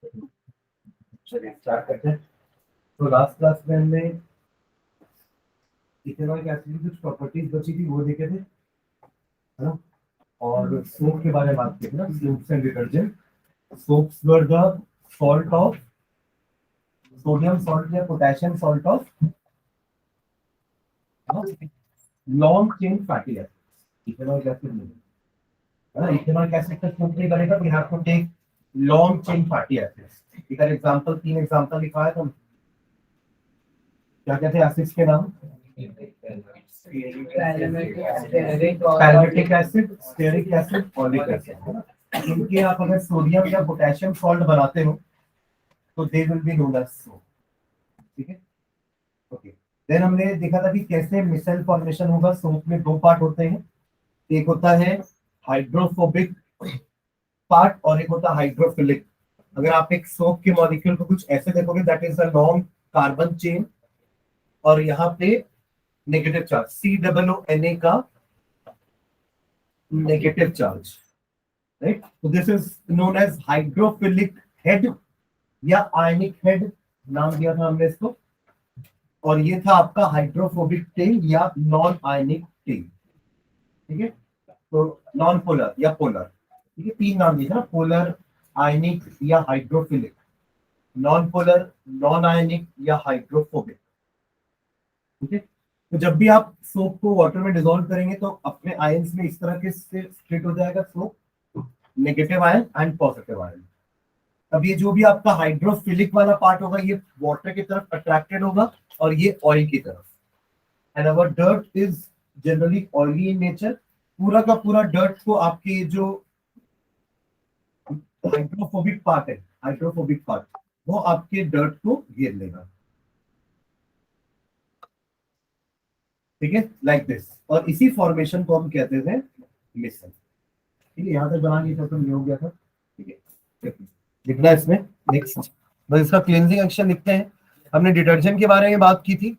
चलिए स्टार्ट करते हैं। तो लास्ट क्लास में हमने इथेनॉल एसिड की कुछ प्रॉपर्टीज बची थी वो देखे थे, है ना। और सोप के बारे में बात की थी ना, soaps and detergent. Soaps were the salt of sodium salt या potassium salt of long chain fatty acid. Ethanol acid नहीं है ना, इथेनॉल एसिड का सोप नहीं बनेगा, we have to take long chain fatty acids. ठीक है, एग्जांपल, 3 एग्जांपल लिखा है। तुम क्या कहते हैं एसिड्स के नाम? Palmitic acid, stearic acid, oleic acid. इनके आप अगर सोडियम या पोटेशियम सॉल्ट बनाते हो तो they will be known as soap. ठीक है, ओके। देन हमने देखा था कि कैसे मिसेल फॉर्मेशन होगा। सोप में 2 पार्ट होते हैं, एक होता है हाइड्रोफोबिक पार्ट और एक होता है हाइड्रोफिलिक। अगर आप एक सोप के मॉलिक्यूल को कुछ ऐसे देखोगे, that is a long carbon chain, और यहाँ पे नेगेटिव चार्ज, COONA का नेगेटिव चार्ज, राइट। तो this is known as hydrophilic head या आयनिक हेड, नाम दिया था हमने इसको। और ये था आपका हाइड्रोफोबिक टेल या नॉन आयनिक टेल। ठीक है, तो नॉन पोलर या पोलर, ठीक है, 3 नाम दिए थे ना, पोलर, आयनिक या hydrophilic, non polar, non ionic या हाइड्रोफोबिक। ठीक है, तो जब भी आप सोप को वाटर में डिसॉल्व करेंगे तो अपने आयंस में इस तरह के से स्प्लिट हो जाएगा soap, negative ion and positive ion. अब ये जो भी आपका हाइड्रोफिलिक वाला पार्ट होगा ये वाटर की तरफ अट्रैक्टेड होगा और ये ऑयल की तरफ। And our dirt is generally oily in nature. पूरा का पूरा डर्ट को आपके जो हाइड्रोफोबिक पार्ट है, हाइड्रोफोबिक पार्ट, वो आपके डर्ट को घेर लेगा। ठीक है, लाइक दिस। और इसी फॉर्मेशन को हम कहते थे मिसल। ठीक है, यहाँ तक बना लिया तो ये हो गया था। ठीक है, लिखना है इसमें नेक्स्ट, बस इसका क्लींजिंग एक्शन लिखते हैं। हमने डिटर्जेंट के बारे में बात की थी।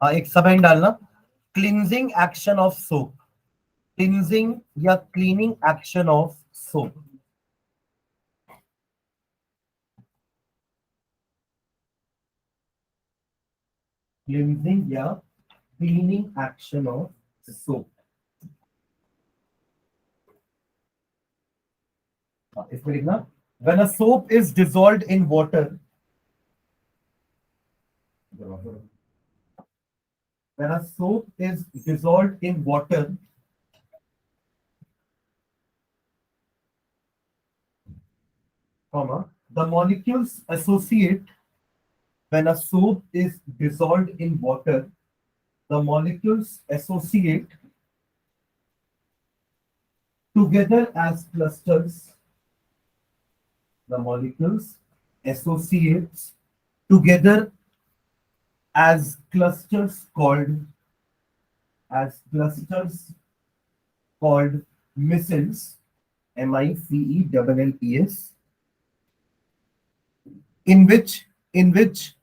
हाँ, एक सब हेडिंग डालना, cleansing action of soap, cleansing या cleaning action of soap. Cleansing या क्लीनिंग एक्शन ऑफ सोप। इसमें लिखना, when a soap is dissolved in water, when a soap is dissolved in water, comma, the molecules associate, when a soap is dissolved in water, the molecules associate together as clusters. The molecules associate together as clusters called micelles, MICELLES, in which in which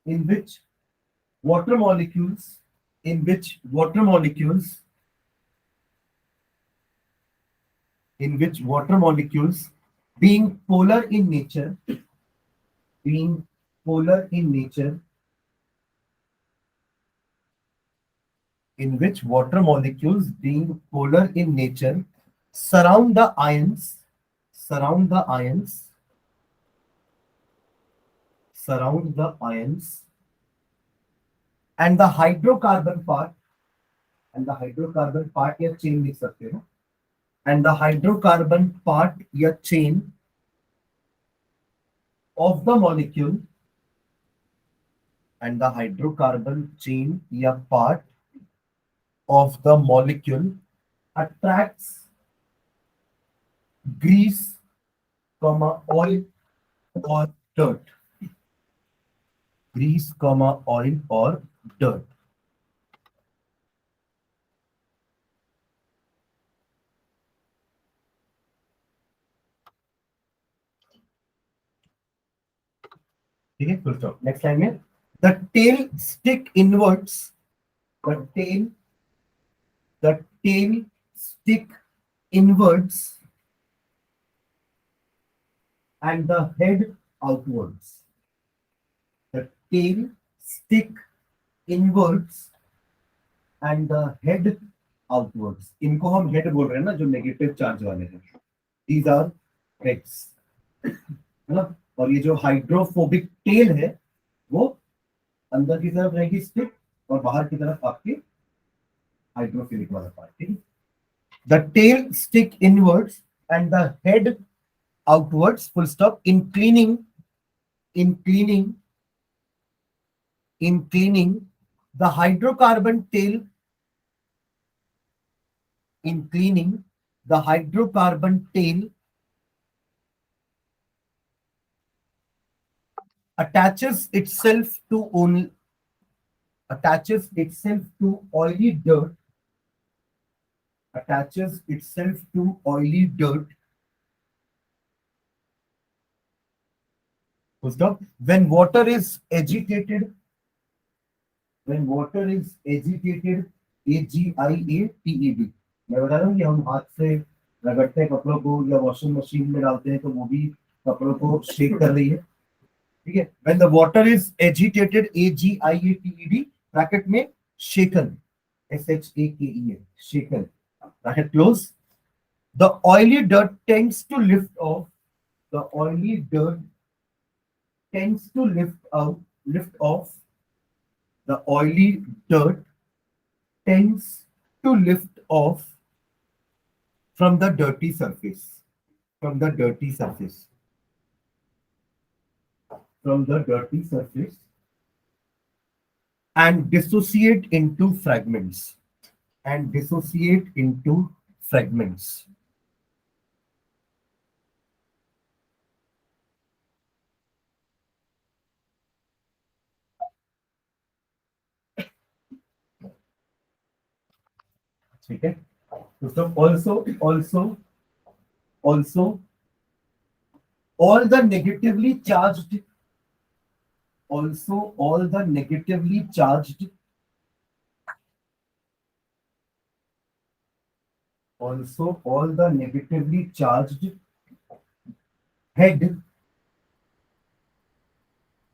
in which water molecules in which water molecules in which water molecules being polar in nature, being polar in nature in which water molecules being polar in nature surround the ions surround the ions surround the ions and the hydrocarbon part, या chain लिख सकते हो, and the hydrocarbon part या chain of the molecule, and the hydrocarbon chain या part of the molecule attracts grease, oil or dirt. Grease, oil or dirt. ठीक है, full stop. Next line में the tail stick inverts, the tail the tail stick inwards and the head outwards. The tail stick inwards and the head outwards. इनको हम head बोल रहे हैं ना, जो नेगेटिव चार्ज वाले हैं। These are heads, है ना। और ये जो हाइड्रोफोबिक टेल है वो अंदर की तरफ रहेगी स्टिक, और बाहर की तरफ आपकी हाइड्रोफिलिक वाला पार्ट। ठीक है। The tail stick inwards and the head outwards, full stop, inclining the hydrocarbon tail, inclining the hydrocarbon tail attaches itself to oily dirt, attaches itself to oily dirt. Full stop. When water is agitated, AGIATED, मैं बता रहा हूँ कि हम हाथ से रगड़ते हैं कपड़ों को या वॉशिंग मशीन में डालते हैं तो वो भी कपड़ों को शेक कर रही है। ठीक है। When the water is agitated, AGIATED, bracket में shaken, SHAKEN, shaken, bracket close. The oily dirt tends to lift off. The oily dirt tends to lift off. The oily dirt tends to lift off from the dirty surface. From the dirty surface. And dissociate into fragments. ठीक है। तो also all the negatively charged head,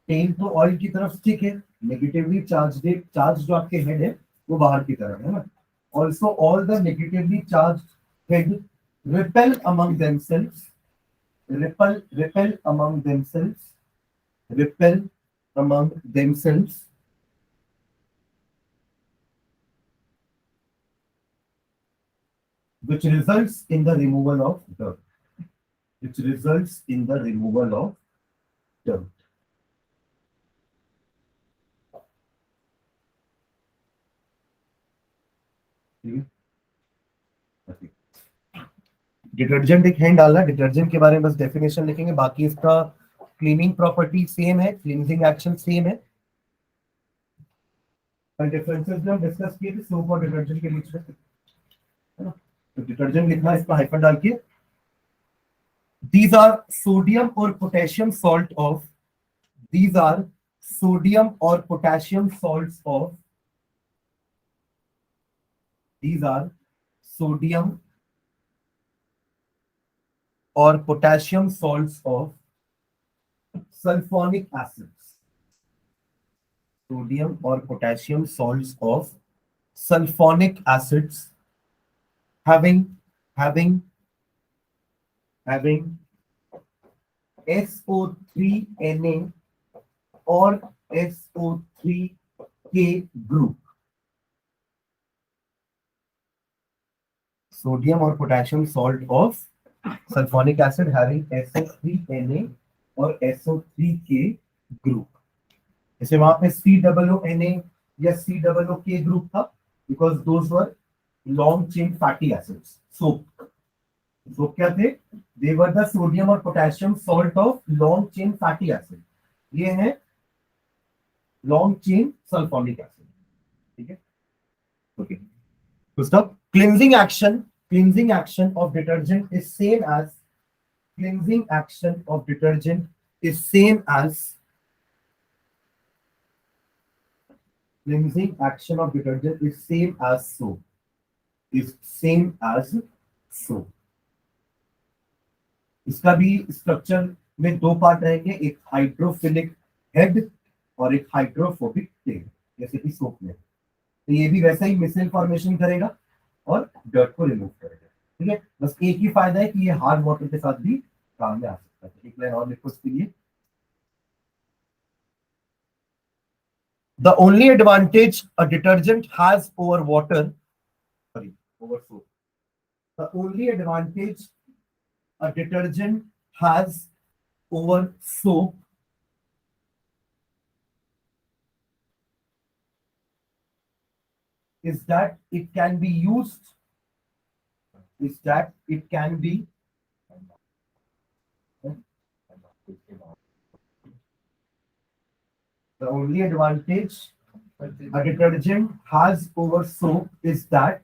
tail तो oil की तरफ stick है, negatively charge जो आपके head है वो बाहर की तरफ है ना। Also all the negatively charge head repel among themselves, which results in the removal of dirt. Detergent एक हैंड डालना, डिटर्जेंट के बारे में बस डेफिनेशन लिखेंगे, बाकी इसका क्लीनिंग प्रॉपर्टी सेम है, क्लींजिंग एक्शन सेम है। डिफरेंसेस जो हम डिस्कस किए थे सोप और डिटर्जेंट के बीच में, है ना। तो डिटर्जेंट लिखना, इसका हाइफन डाल के these are sodium or potassium salt of, these are sodium or potassium salts of, these are sodium or potassium salts of sulfonic acids, sodium or potassium salts of sulfonic acids having SO3Na or SO3K group. Sodium or potassium salt of sulfonic acid having SO3Na or SO3K group. जैसे वहां पे COONA या COOK group था, because those were long chain fatty acids. So soap क्या थे? दे were the sodium और potassium salt of long chain fatty acid. ये है लॉन्ग चेन सल्फोनिक एसिड। ठीक है, ओके। तो stop cleansing action of detergent is same as cleansing action of detergent is same as cleansing action of detergent is same as soap, is same as soap। इसका भी structure में दो part रहेंगे, एक hydrophilic head और एक hydrophobic tell, जैसे कि सोप में। तो ये भी वैसा ही मिसल फॉर्मेशन करेगा और डर्ट को रिमूव करेगा। ठीक है, बस एक ही फायदा है कि ये हार्ड वाटर के साथ भी काम में आ सकता है। एक लाइन और लिखो इसके लिए। The only advantage a detergent has over water, sorry over soap, the only advantage a detergent has over soap is that it can be used, is that it can be, the only advantage a detergent has over soap is that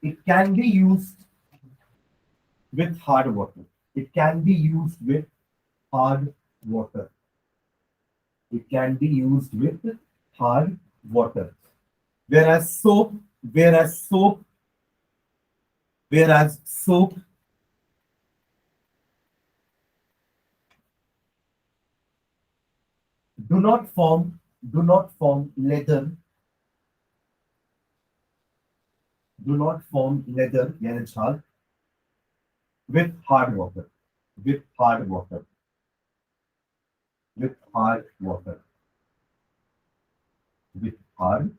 it can be used with hard water. It can be used with hard water. It can be used with hard water. Whereas soap, whereas soap, whereas soap do not form, do not form leather, do not form leather, यानी छाल, with hard water, with hard water, with hard water, with hard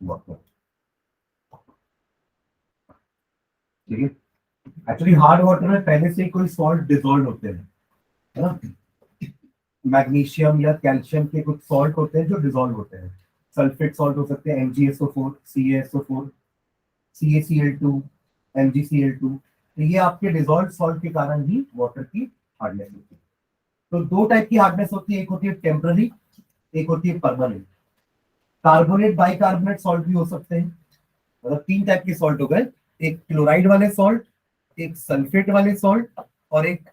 water। ठीक है, actually hard water में पहले से ही कोई salt dissolve होते हैं, है ना। मैग्नीशियम या कैल्शियम के कुछ सॉल्ट होते हैं जो डिसॉल्व होते हैं। सल्फेट सॉल्ट हो सकते हैं MgSO4, CaSO4, CaCl2, MgCl2। तो ये आपके डिसॉल्व सॉल्ट के कारण ही वाटर की हार्डनेस होती है। तो दो टाइप की हार्डनेस होती है, एक होती है टेम्पररी, एक होती है परमानेंट। कार्बोनेट बाइकार्बोनेट सॉल्ट भी हो सकते हैं, मतलब तीन टाइप के सॉल्ट हो गए, एक क्लोराइड वाले सॉल्ट, एक सल्फेट वाले सॉल्ट और एक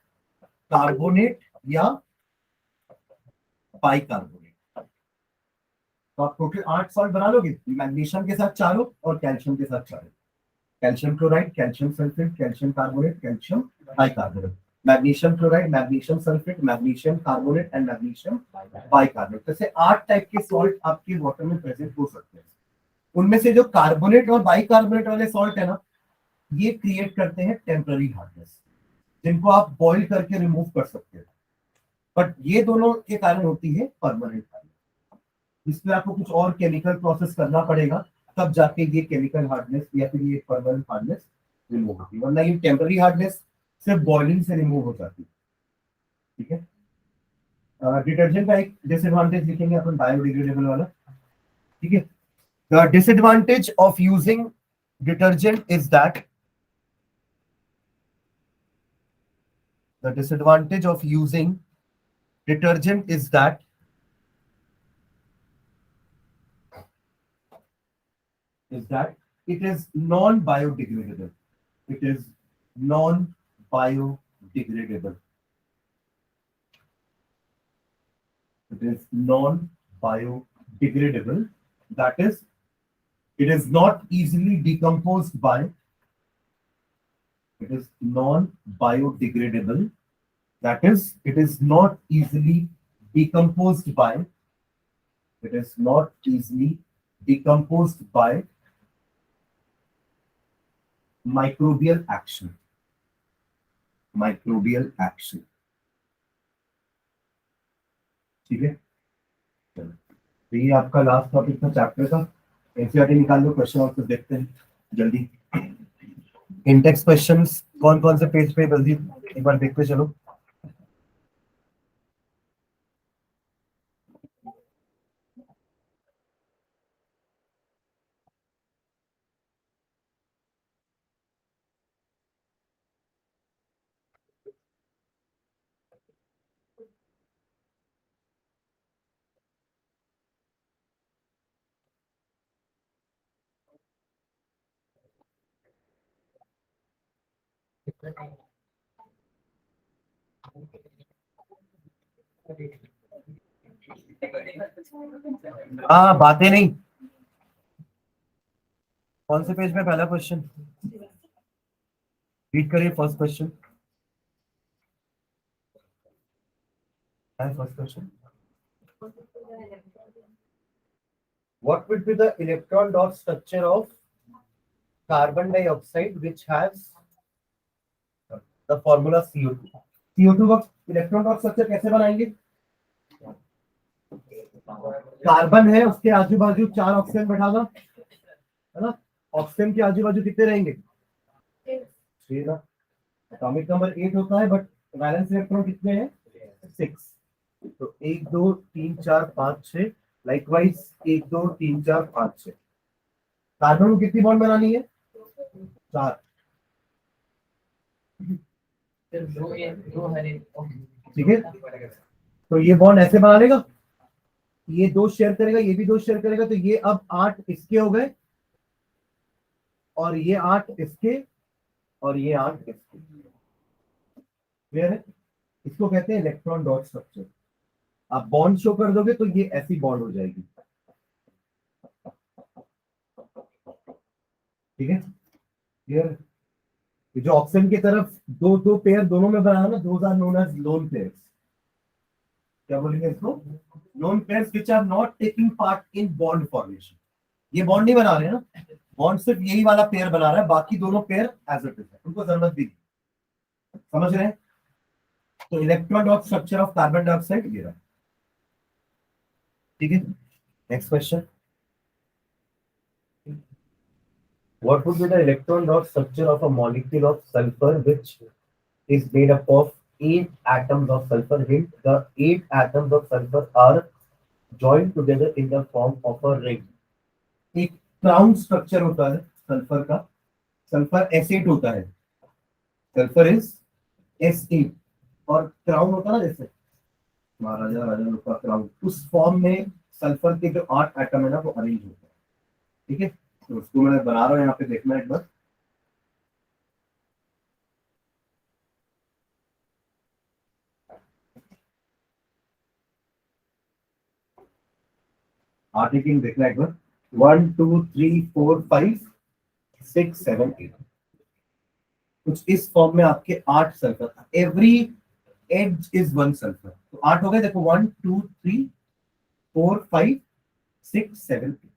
कार्बोनेट या बाइकार्बोनेट। तो आप टोटल 8 सॉल्ट बना लोगे, मैग्नीशियम के साथ चारों और कैल्शियम के साथ चारों। Calcium chloride, calcium sulphate, calcium carbonate, calcium bicarbonate. Magnesium chloride, magnesium sulphate, magnesium carbonate and magnesium bicarbonate. जैसे 8 टाइप के सॉल्ट आपके वाटर में प्रेजेंट हो सकते हैं। उनमें से जो कार्बोनेट और बाइकार्बोनेट वाले सॉल्ट है ना, ये क्रिएट करते हैं टेम्पररी हार्डनेस, जिनको आप बॉइल करके रिमूव कर सकते हैं। बट ये दोनों के कारण होती है परमानेंट हार्डनेस। इसमें आपको कुछ और केमिकल प्रोसेस करना पड़ेगा, तब जाके ये केमिकल हार्डनेस या फिर ये परमानेंट हार्डनेस रिमूव होती है, वरना ये टेम्पररी हार्डनेस सिर्फ बॉइलिंग से रिमूव हो जाती है। ठीक है, डिटर्जेंट का एक डिसएडवांटेज लिखेंगे अपन, बायोडिग्रेडेबल वाला। ठीक है, the disadvantage of using detergent is that, the disadvantage of using detergent is that it is non-biodegradable. It is non-biodegradable. It is non-biodegradable. That is, it is not easily decomposed by. It is non-biodegradable. That is, it is not easily decomposed by. It is not easily decomposed by microbial action. Microbial action। ठीक है, चलो, तो ये आपका last topic था chapter का। NCERT निकाल लो, question answer देखते हैं जल्दी। इंडेक्स क्वेश्चंस कौन कौन से पेज पे, जल्दी एक बार देखते चलो। हाँ, बातें नहीं। कौन से पेज में पहला क्वेश्चन रीड करिए? फर्स्ट क्वेश्चन है। First question, what would be the electron dot structure of carbon dioxide which has the formula CO2? CO2 का इलेक्ट्रॉन डॉट स्ट्रक्चर कैसे बनाएंगे? कार्बन है, उसके आजू बाजू 4 ऑक्सीजन बैठा दो, है ना? ऑक्सीजन के आजू बाजू कितने रहेंगे? 6 ना। एटॉमिक नंबर 8 होता है, बट वैलेंस इलेक्ट्रॉन कितने हैं? 6। तो 1 2 3 4 5 6, लाइकवाइज 1 2 3 4 5 6। कार्बन को कितनी बॉन्ड बनानी है? 4। ठीक है, तो ये बॉन्ड ऐसे बना लेगा, ये 2 शेयर करेगा, ये भी 2 शेयर करेगा, तो ये अब 8 इसके हो गए, और ये 8 इसके, और ये 8 इसके। क्लियर है? इसको कहते हैं इलेक्ट्रॉन डॉट स्ट्रक्चर। आप बॉन्ड शो कर दोगे तो ये ऐसी बॉन्ड हो जाएगी। ठीक है, क्लियर? जो ऑक्सीजन की तरफ दो दो पेयर दोनों में बना ना, those are known as lone pairs. क्या बोलेंगे इसको? Lone pairs which are not taking part in bond formation. ये बॉन्ड नहीं बना रहे ना, बॉन्ड सिर्फ यही वाला पेयर बना रहा है, बाकी दोनों पेयर एज इट इज है, उनको जरूरत भी नहीं। समझ रहे हैं? तो electron dot structure of carbon dioxide ये रहा। ठीक है, next question, what would be the electron dot structure of a molecule of sulfur which is made up of 8 atoms of sulfur? Hint: the 8 atoms of sulfur are joined together in the form of a ring. एक crown structure होता है sulphur का। Sulphur S8 होता है, sulphur is S8, और crown होता है ना, जैसे महाराजा राजा लोग का क्राउन, उस फॉर्म में सल्फर के जो 8 एटम है ना, वो अरेंज होता है। ठीक है, तो उसको मैं बना रहा हूँ, यहाँ पे देखना एक बार। आर्टिकल देखना एक बार। 1 2 3 4 5 6 7 8, कुछ इस फॉर्म में आपके 8 sulphur, every edge is 1 sulphur, तो 8 हो गए। देखो 1 2 3 4 5 6 7 8।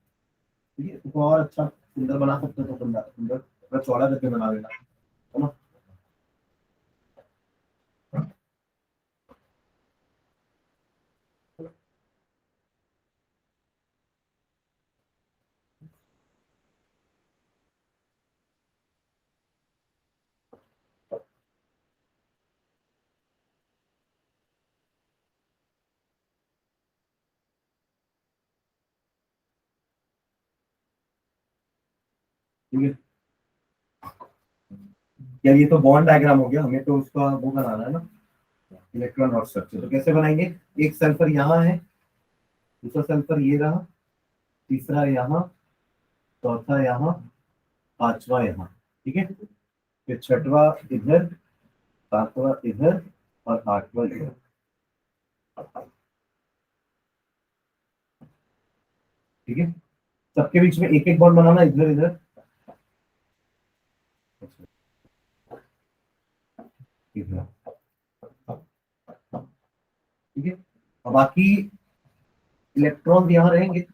ठीक है, इसको और अच्छा सुंदर बना सकते हो तो सुंदर सुंदर थोड़ा चौड़ा करके बना देना, है ना? ठीक है, यार ये तो बॉन्ड डायग्राम हो गया, हमें तो उसका वो बनाना है ना, इलेक्ट्रॉन और स्ट्रक्चर। तो कैसे बनाएंगे? एक सल्फर यहाँ है, दूसरा सल्फर ये रहा, तीसरा यहाँ, चौथा यहाँ, पांचवा यहाँ। ठीक है, फिर छठवा इधर, सातवां इधर, और आठवां इधर। ठीक है, सबके बीच में एक एक बॉन्ड बनाना, इधर इधर। इधर। ठीक है, और बाकी इलेक्ट्रॉन यहाँ रहेंगे।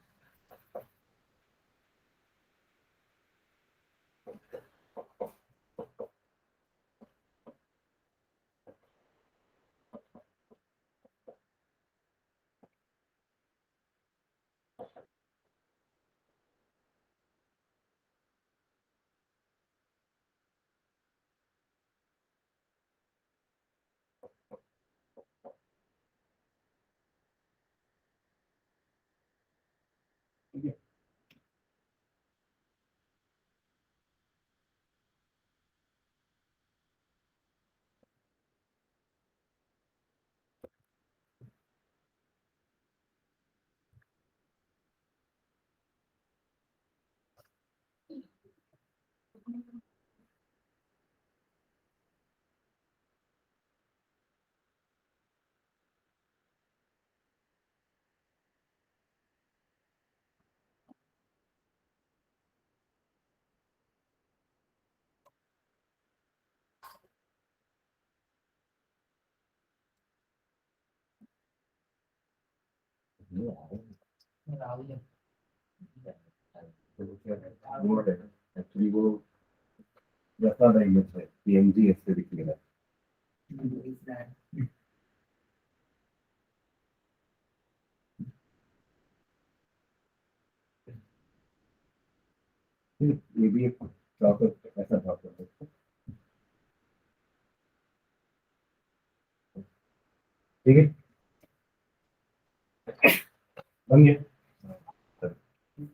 ठीक है, एक्चुअली वो जैसा नहीं है पीएमजी ऐसे दिखेगा। ये भी एक ड्रॉप ऐसा ड्रॉप कर सकते हैं। ठीक है, बन गया।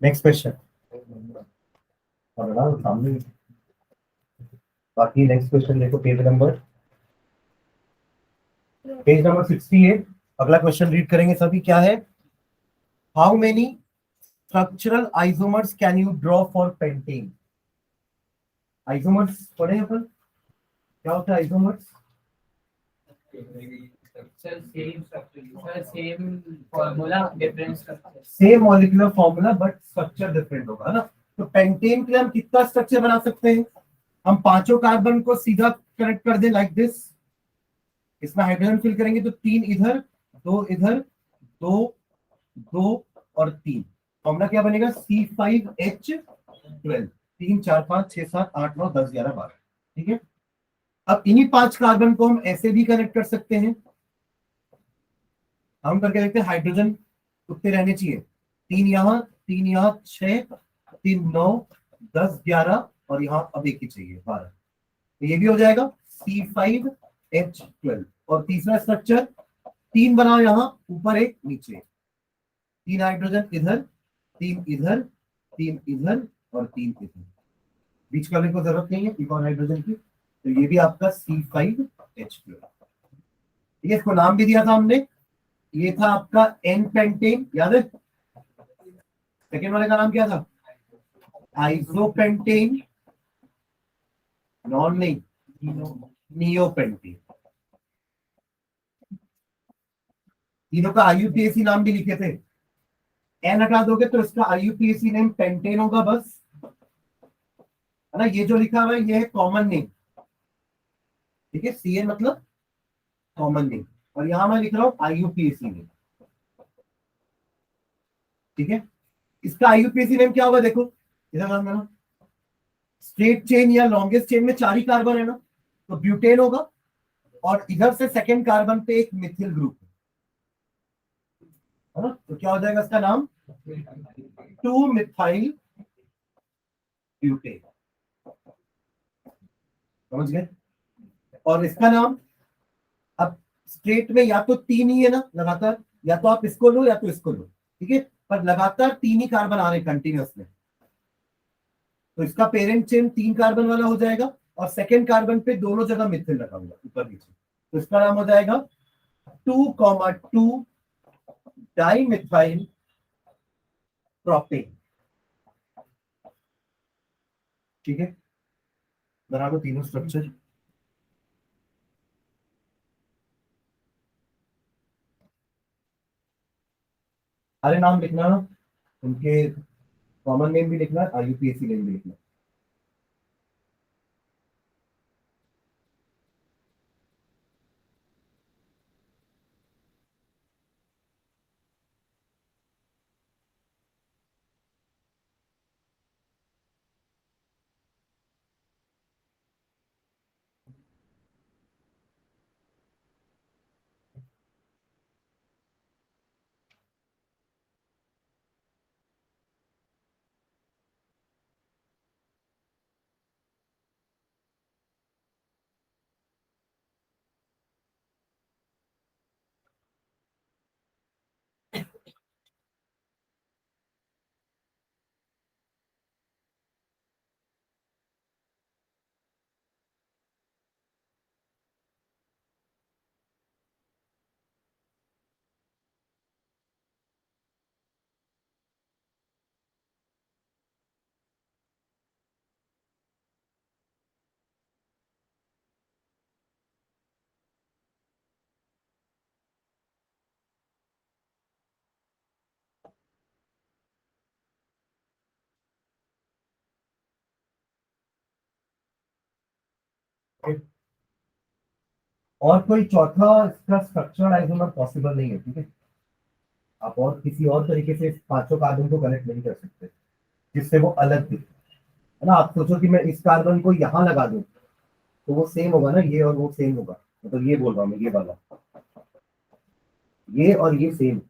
नेक्स्ट क्वेश्चन और सामने। बाकी नेक्स्ट क्वेश्चन देखो, पेज नंबर 68। अगला क्वेश्चन रीड करेंगे सभी। क्या है? How many structural isomers can you draw for pentane? Isomers पढ़े अपन, क्या होता है isomers? Same molecular formula but structure different होगा, है ना। तो पेंटेन के लिए हम कितना स्ट्रक्चर बना सकते हैं? हम पांचों कार्बन को सीधा कनेक्ट कर दे लाइक दिस। इसमें हाइड्रोजन फिल करेंगे तो 3 इधर, 2 इधर, 2, 2 और 3। फॉर्मूला क्या बनेगा? C5H12। 3 4 5 6 7 8 9 10 11 12। ठीक है। अब इन्हीं 5 कार्बन को हम ऐसे भी कनेक्ट कर सकते हैं। हम करके देखते हैं। हाइड्रोजन उतने रहने चाहिए, 3 यहाँ, 3 यहाँ, 6, 3 9 10 11 और यहाँ अब एक ही चाहिए 12। तो ये भी हो जाएगा C5H12। और तीसरा स्ट्रक्चर 3 बनाओ यहाँ ऊपर, एक नीचे। 3 हाइड्रोजन इधर, 3 इधर, 3 इधर और 3 इधर। बीच वाले को जरूरत नहीं है, एक और हाइड्रोजन की। तो ये भी आपका C5H12। ठीक है, इसको नाम भी दिया था हमने। ये था आपका एन पेंटेन, याद है? सेकेंड वाले का नाम क्या था? आइसोपेंटेन। नॉन नहीं, नियोपेंटेन। तीनों का आईयूपीएसी नाम भी लिखे थे। एन हटा दोगे तो इसका आईयूपीएसी नेम पेंटेन होगा बस, है ना। ये जो लिखा हुआ है ये है कॉमन नेम। ठीक है, सीएन मतलब कॉमन नेम। और यहां मैं लिख रहा हूं आईयूपीएसी नेम। ठीक है, इसका आईयूपीएसी नेम क्या होगा? देखो इधर ध्यान देना। स्ट्रेट चेन या लॉन्गेस्ट चेन में 4 ही कार्बन है ना, तो ब्यूटेन होगा। और इधर से सेकेंड कार्बन पे एक मिथिल ग्रुप है ना, तो क्या हो जाएगा इसका नाम? 2 मिथाइल ब्यूटेन। समझ गए? और इसका नाम, अब स्ट्रेट में या तो 3 ही है ना लगातार, या तो आप इसको लो या तो इसको लो। ठीक है, पर लगातार 3 ही कार्बन आ रहे कंटिन्यूस में, तो इसका पेरेंट चेन 3 कार्बन वाला हो जाएगा। और सेकेंड कार्बन पे दोनों जगह मिथिल लगा हुआ ऊपर नीचे, तो इसका नाम हो जाएगा 2,2 डाई मिथाइल प्रोपेन। ठीक है, बना लो तीनों स्ट्रक्चर। अरे नाम लिखना ना, उनके कॉमन नेम भी लिखना, आईयूपीएसी नेम भी लिखना। और कोई चौथा इसका स्ट्रक्चरल आइसोमर पॉसिबल नहीं है। ठीक है, आप और किसी और तरीके से इस पांचों कार्बन को कनेक्ट नहीं कर सकते जिससे वो अलग दिखे, है ना। आप सोचो कि मैं इस कार्बन को यहाँ लगा दूं तो वो सेम होगा ना, ये और वो सेम होगा, मतलब ये बोल रहा हूँ मैं, ये वाला, ये और ये सेम,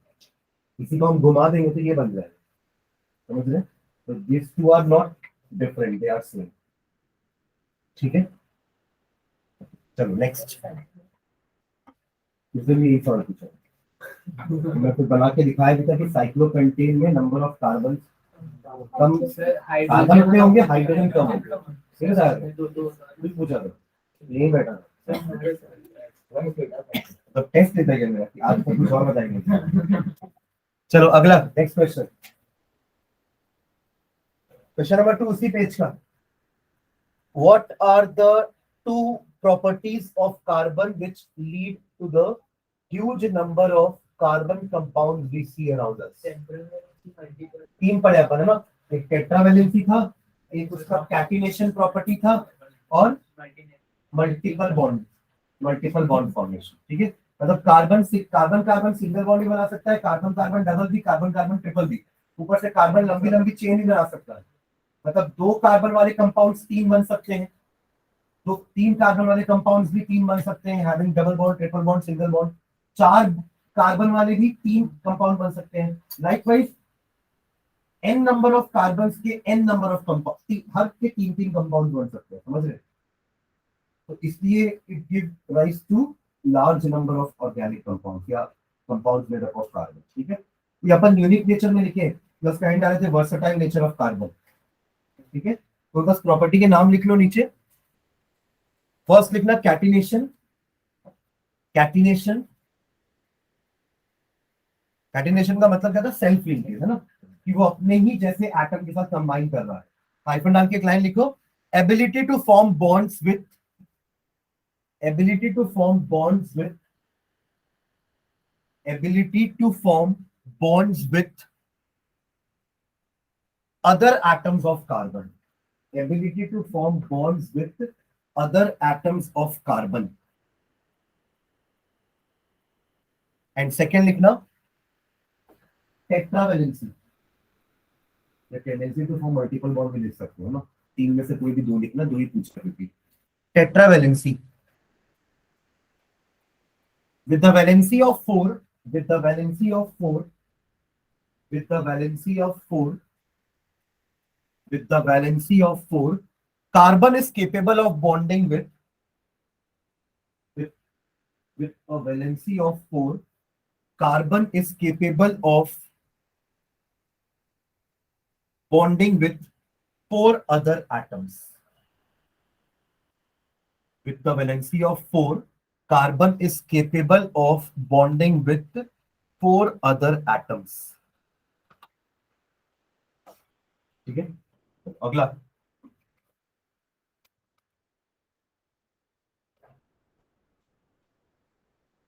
इसी को हम घुमा देंगे तो ये बन जाएगा, समझ रहे। तो this two are not different, they are same. ठीक है, चलो नेक्स्ट। इसमें भी यही सवाल पूछा, मैं कुछ बना के दिखाया भी था कि साइक्लोपेंटेन में number of carbon come, carbon कितने होंगे, हाइड्रोजन कम होंगे, ठीक है। कुछ पूछा था, यही बैठा था, तो टेस्ट लेता है मेरा, आज तो कुछ और बताएंगे। चलो अगला, नेक्स्ट क्वेश्चन, क्वेश्चन नंबर 2 उसी पेज का। What are the two properties of carbon which lead to the huge number of carbon compounds we see around us? तीन पढ़े अपन, है ना। एक टेट्रावेलेंसी था, एक उसका कैटिनेशन प्रॉपर्टी था, और मल्टीपल बॉन्ड फॉर्मेशन। ठीक है, मतलब carbon carbon carbon single bond भी बना सकता है, कार्बन कार्बन डबल भी, कार्बन कार्बन ट्रिपल भी, ऊपर से कार्बन लंबी लंबी चेन भी बना सकता है। मतलब दो कार्बन वाले कंपाउंड्स तीन बन सकते हैं, तो तीन कार्बन वाले कंपाउंड्स भी तीन बन सकते हैं, having double bond, triple bond, single bond. चार कार्बन वाले भी तीन कंपाउंड बन सकते हैं। Likewise n number of carbon के n नंबर ऑफ कंपाउंड, हर के तीन तीन कंपाउंड बन सकते हैं, समझ रहे। तो इसलिए it give rise to large number of organic compound या compound made up of carbon. ठीक है, ये अपन यूनिक नेचर में लिखे, प्लस का डाले थे वर्सटाइल नेचर ऑफ कार्बन। ठीक है, तो बस प्रॉपर्टी के नाम लिख लो नीचे। फर्स्ट लिखना कैटिनेशन, कैटिनेशन, कैटिनेशन का मतलब क्या था, सेल्फ लिंकेज, है ना, कि वो अपने ही जैसे एटम के साथ कंबाइन कर रहा है। हाइफन डाल के एक लाइन लिखो, ability to form bonds with, ability to form bonds with, ability to form bonds with other atoms of carbon, ability to form bonds with other atoms of carbon. And second लिखना tetravalency, या tendency to form multiple bond भी लिख सकते हो ना, तीन में से कोई भी दो लिखना, दो ही पूछ रही थी। Tetravalency with the valency of 4, with the valency of 4, with the valency of 4, with the valency of 4, carbon is capable of bonding with a valency of 4, carbon is capable of bonding with 4 other atoms. With the valency of 4, carbon is capable of bonding with 4 other atoms. ठीक है, अगला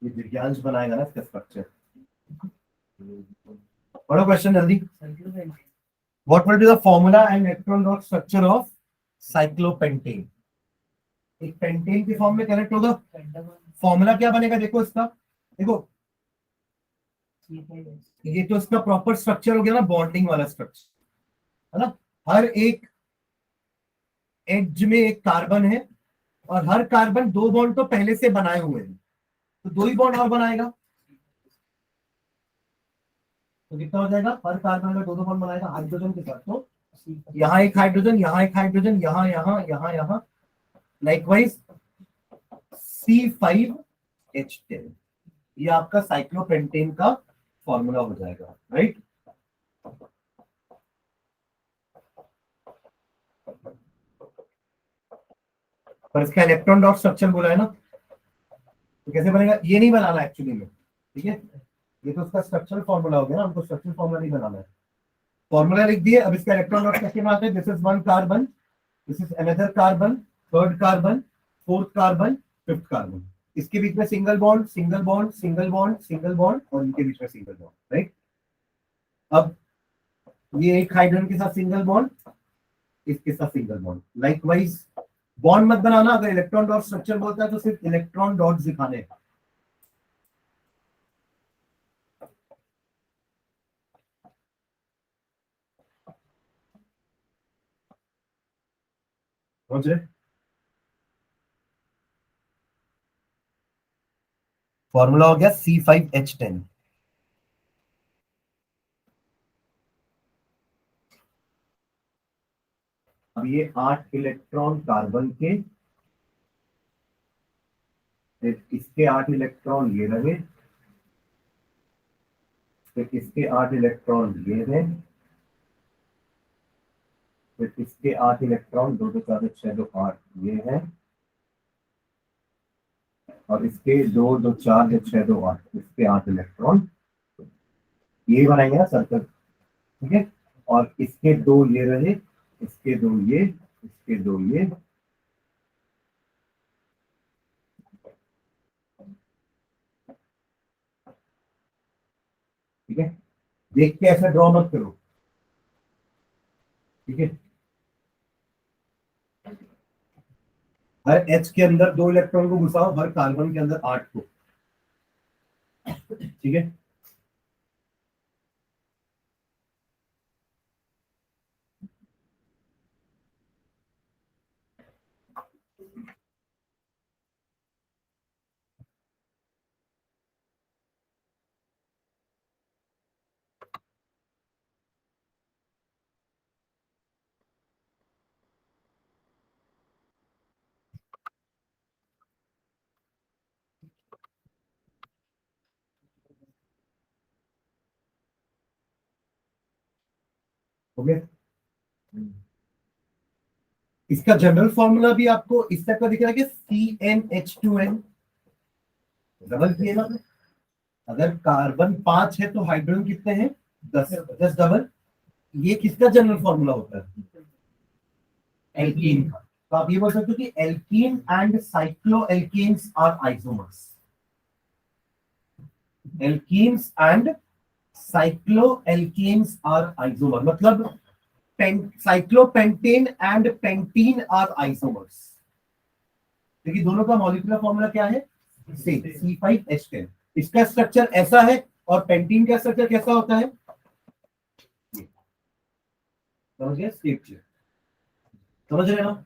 ये दिव्यांश बनाएगा ना इसका structure. बड़ा question जल्दी, what will be the formula and electron dot structure of cyclopentane. एक पेंटेन के फॉर्म में कनेक्ट होगा, फॉर्मूला क्या बनेगा, देखो इसका, देखो ये तो इसका प्रॉपर स्ट्रक्चर हो गया ना, बॉन्डिंग वाला स्ट्रक्चर, है ना। हर एक एज में एक कार्बन है, और हर कार्बन दो बॉन्ड तो पहले से बनाए हुए हैं, तो दो ही बॉन्ड और बनाएगा, तो कितना हो जाएगा, हर कार्बन में दो दो बॉन्ड बनाएगा हाइड्रोजन के साथ, तो यहाँ एक हाइड्रोजन, यहाँ एक हाइड्रोजन, यहाँ यहाँ यहाँ यहाँ, लाइकवाइज C5H10, ये आपका साइक्लोपेंटेन का फॉर्मूला हो जाएगा, राइट। पर इसका इलेक्ट्रॉन डॉट स्ट्रक्चर बोला है ना, तो कैसे बनेगा, ये नहीं बनाना एक्चुअली में, ठीक है, ये तो उसका स्ट्रक्चरल फॉर्मूला हो गया ना, हमको स्ट्रक्चरल फॉर्मूला नहीं बनाना है। फॉर्मूला लिख दिए, अब इसका इलेक्ट्रॉन डॉट कैसे बनाते हैं, this is one carbon, this is another carbon, third carbon, fourth carbon, fifth carbon, इसके बीच में single bond, single bond, single bond, single bond, और इनके बीच में सिंगल बॉन्ड, राइट। अब ये एक हाइड्रोजन के साथ सिंगल बॉन्ड, इसके साथ सिंगल बॉन्ड, लाइकवाइज बॉन्ड मत बनाना, अगर इलेक्ट्रॉन डॉट स्ट्रक्चर बोलता है तो सिर्फ इलेक्ट्रॉन डॉट दिखाने। समझ रहे? फॉर्मूला हो गया C5H10। अब ये 8 इलेक्ट्रॉन कार्बन के, फिर इसके 8 इलेक्ट्रॉन ये रहे, फिर इसके 8 इलेक्ट्रॉन ये रहे, फिर इसके 8 इलेक्ट्रॉन, 2 2 4 2 6 2 8 ये है, और इसके 2 2 4 2 6 2 8 इसके 8 इलेक्ट्रॉन ये बनाएंगे ना सर्कल, ठीक है। और इसके 2 ये रहे, इसके 2 ये, इसके 2 ये, ठीक है। देख के ऐसा ड्रॉ मत करो, ठीक है। हर H के अंदर 2 इलेक्ट्रॉन को घुसाओ, हर कार्बन के अंदर 8 को, ठीक है। हो गया। इसका जनरल फॉर्मूला भी आपको इस टाइप का दिख रहा है कि CnH2n, डबल किए ना। अगर कार्बन 5 है तो हाइड्रोजन कितने हैं? 10, 10 डबल। ये किसका जनरल फॉर्मूला होता है? एल्कीन का। तो आप ये बोल सकते हो कि alkene and cycloalkenes are isomers. Alkenes and cycloalkenes are isomer, मतलब cyclopentane and pentene are isomers. देखिए दोनों का मॉलिक्यूलर फॉर्मूला क्या है? Same, C5H10। इसका स्ट्रक्चर ऐसा है, और पेंटीन का स्ट्रक्चर कैसा होता है? समझ गए? स्क्रिप्चर समझ रहे हो ना?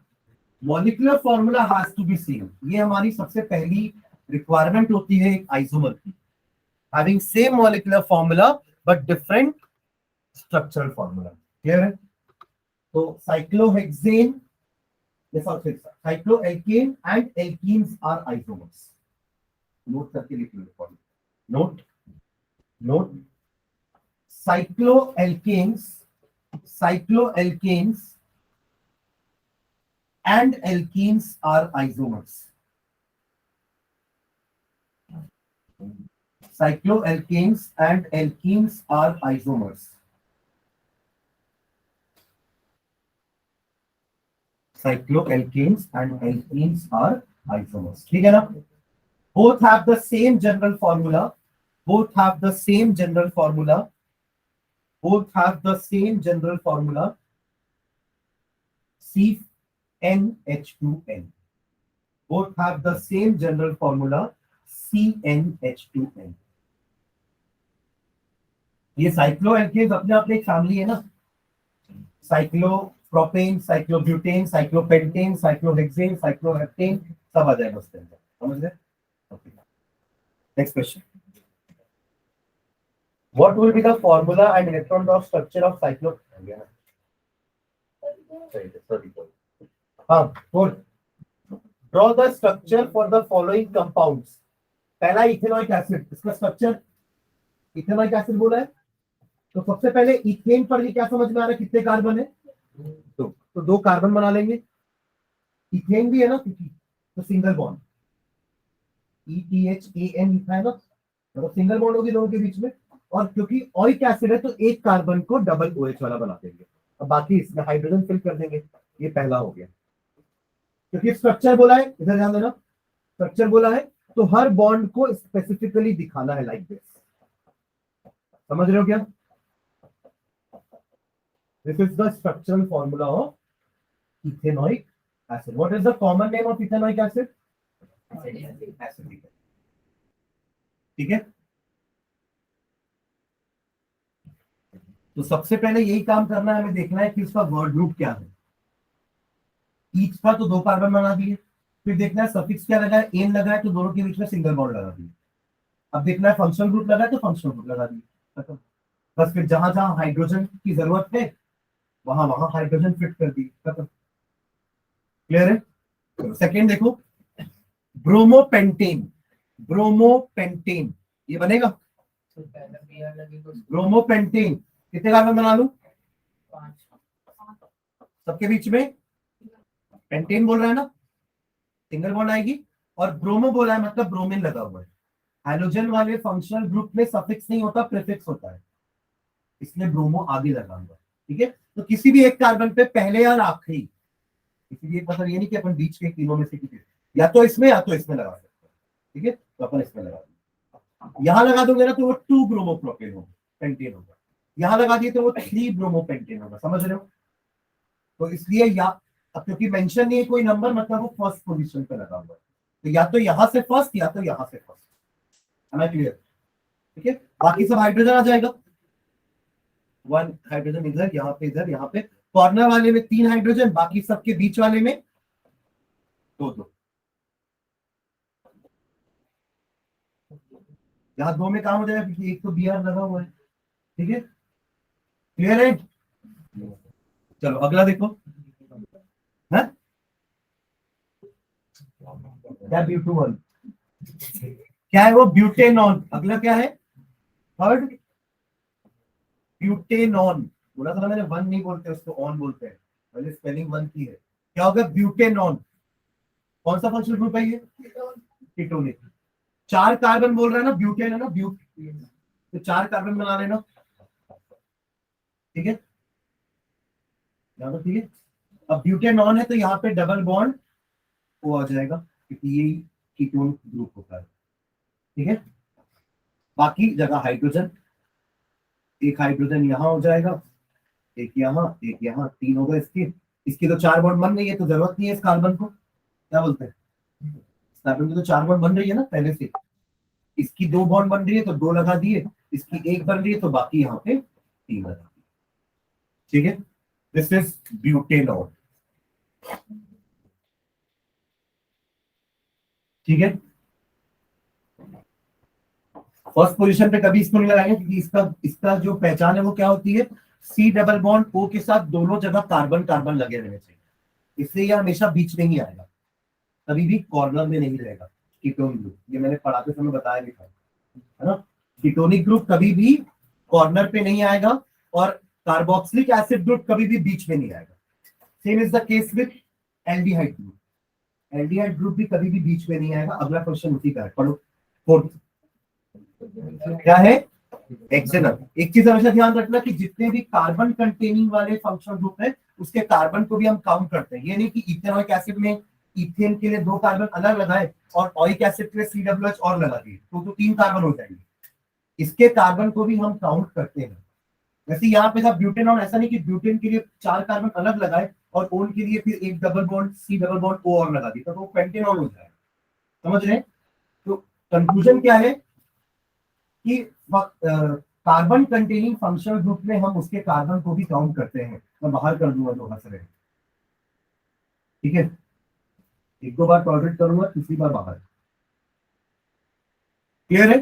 Molecular formula has to be same. ये हमारी सबसे पहली रिक्वायरमेंट होती है एक आइसोमर की, having same molecular formula but different structural formula. Clear है? तो cyclohexane, cycloalkane and alkenes are isomers. Note करके लिख लो। Note, note, cycloalkanes, cycloalkanes and alkenes are isomers. Cycloalkanes and alkenes are isomers. Cycloalkanes and alkenes are isomers. ठीक है ना? Both have the same general formula. Both have the same general formula. Both have the same general formula. CnH2n. Both have the same general formula. CnH2n. ये cycloalkenes अपने आप में एक family है ना। साइक्लोप्रोपेन, साइक्लोब्यूटेन, साइक्लोपेंटेन, साइक्लोहेक्सेन, साइक्लोहेप्टेन, सब आ जाएगा उसके अंदर। समझ रहे? Okay, next question. What will be the formula and electron drop structure of cyclo, हाँ बोल। Draw the structure for the following compounds. पहला इथेनॉइक एसिड, इसका स्ट्रक्चर इथेनॉइक एसिड बोला है। तो सबसे पहले इथेन पर ये क्या समझ में आ रहा है, कितने कार्बन है? तो 2 कार्बन बना लेंगे। इथेन भी है ना, तो सिंगल बॉन्ड, ETHAN लिखा है ना, तो सिंगल बॉन्ड होगी दोनों के बीच में। और क्योंकि ऑइक एसिड है तो एक कार्बन को डबल OH वाला बना देंगे, अब बाकी इसमें हाइड्रोजन फिल कर देंगे। ये पहला हो गया। क्योंकि स्ट्रक्चर बोला है, इधर ध्यान देना, स्ट्रक्चर बोला है तो हर बॉन्ड को स्पेसिफिकली दिखाना है, लाइक दिस। समझ रहे हो क्या? This is the structural formula of ethanoic acid. What is the common name of ethanoic acid? Acidic. ठीक है। तो सबसे पहले यही काम करना है, हमें देखना है कि उसका वर्ड ग्रुप क्या है। ईच था तो 2 कार्बन बना दिए। फिर देखना है सफिक्स क्या लगा है, एन लगा है तो दोनों के बीच में सिंगल बॉन्ड लगा दिए। अब देखना है फंक्शनल ग्रुप लगा है तो फंक्शनल ग्रुप लगा दिए, खत्म। बस फिर जहां जहां हाइड्रोजन की जरूरत है वहां वहां हाइड्रोजन फिट कर दिए, खत्म। क्लियर है? सेकेंड देखो, ब्रोमोपेंटेन। ब्रोमोपेंटेन ये बनेगा। ब्रोमोपेंटेन कितने कार्बन बना लूं? 5। सबके बीच में पेंटेन बोल रहा है ना, सिंगल बॉन्ड आएगी। और ब्रोमो बोला है मतलब ब्रोमीन लगा हुआ है। हाइड्रोजन वाले फंक्शनल ग्रुप में सफिक्स नहीं होता, प्रीफिक्स होता है, इसलिए ब्रोमो आगे लगा हुआ है। ठीक है, तो किसी भी एक कार्बन पे पहले और आखिरी, इसीलिए मतलब ये नहीं कि अपन बीच के तीनों में से किसी, या तो इसमें या तो इसमें लगा सकते हैं। ठीक है, तो अपन इसमें लगा देंगे। यहां लगा दोगे ना तो वो 2 ब्रोमोप्रोपेन होगा, पेंटेन होगा। यहां लगा दिए तो वो 3 ब्रोमोपेंटेन होगा, समझ रहे हो? तो इसलिए या, अब क्योंकि मेंशन नहीं है कोई नंबर, मतलब वो फर्स्ट पोजीशन पे लगा हुआ है, तो या तो यहां से फर्स्ट या तो यहां से फर्स्ट। है ना क्लियर? ठीक है, बाकी सब हाइड्रोजन आ जाएगा। 1 हाइड्रोजन इधर, यहाँ पे, इधर, यहाँ पे। कॉर्नर वाले में 3 हाइड्रोजन, बाकी सबके बीच वाले में 2-2। यहाँ 2 में काम हो जाएगा क्योंकि एक तो बी आर लगा हुआ है। ठीक है, क्लियर है? चलो अगला देखो। है क्या? ब्यूटून। क्या है वो? ब्यूटेनॉन। अगला क्या है? Third butanone. बोला था ना मैंने, वन नहीं बोलते उसको, ऑन बोलते हैं। पहले स्पेलिंग वन की है। क्या होगा? ब्यूटेनॉन। कौन सा फंक्शनल ग्रुप है ये? कीटोनिक। 4 कार्बन बोल रहा है ना, ब्यूटेन है ना, ब्यूट, तो 4 कार्बन बना लेना। ठीक है, यहाँ तो ठीक है। अब ब्यूटेनॉन है तो यहाँ पे डबल बॉन्ड वो आ जाएगा क्योंकि ये कीटोन ग्रुप होता है। ठीक है, बाकी जगह हाइड्रोजन, एक हाइड्रोजन यहाँ हो जाएगा, एक यहाँ, एक यहाँ, 3 होगा इसकी। इसकी तो 4 बॉन्ड बन रही है तो जरूरत नहीं है इस कार्बन को, क्या बोलते हैं? इस कार्बन की तो 4 बॉन्ड बन रही है ना पहले से। इसकी 2 बॉन्ड बन रही है तो 2 लगा दिए, इसकी 1 बन रही है तो बाकी यहाँ पे 3 लगा दिए। ठीक है, दिस इज ब्यूटेनॉल। ठीक है, फर्स्ट पोजीशन पे कभी इसको नहीं लगाएंगे क्योंकि इसका इसका जो पहचान है वो क्या होती है, सी डबल बॉन्ड ओ के साथ दोनों जगह कार्बन कार्बन लगे रहने चाहिए, इसलिए ये हमेशा बीच में ही आएगा, कभी भी कॉर्नर में नहीं रहेगा। कीटोन ग्रुप, ये मैंने पढ़ाते समय बताया भी था, है ना? कीटोनिक ग्रुप कभी भी कॉर्नर पे नहीं आएगा, और कार्बोक्सिलिक एसिड ग्रुप कभी भी बीच में नहीं आएगा। Same is the case with aldehyde group. Aldehyde group भी कभी भी बीच में नहीं आएगा। अगला क्वेश्चन उसी का है, पढ़ो। फोर्थ क्या है? हेक्सेनल। एक चीज हमेशा ध्यान रखना कि जितने भी कार्बन कंटेनिंग वाले फंक्शनल ग्रुप है उसके कार्बन को भी हम काउंट करते हैं। ये नहीं कि इथेनॉइक एसिड में इथेन के लिए 2 कार्बन अलग लगाए और ऑइक एसिड के लिए COH और लगा दिए तो 3 कार्बन हो जाएंगे। इसके कार्बन को भी हम काउंट करते हैं। वैसे यहाँ पे था ब्यूटेनॉन, ऐसा नहीं कि ब्यूटेन के लिए 4 कार्बन अलग लगाए और ओन के लिए फिर एक double bond C double bond O और लगा दी तो वो पेंटेनॉन हो जाएगा। समझ रहे हैं? तो कंक्लूजन क्या है कि कार्बन कंटेनिंग फंक्शनल ग्रुप में हम उसके कार्बन को भी काउंट करते हैं। मैं बाहर कर दूंगा जो हंस रहे हैं। ठीक है, 1-2 बार टॉलरेट करूंगा, तीसरी बार बाहर। क्लियर है?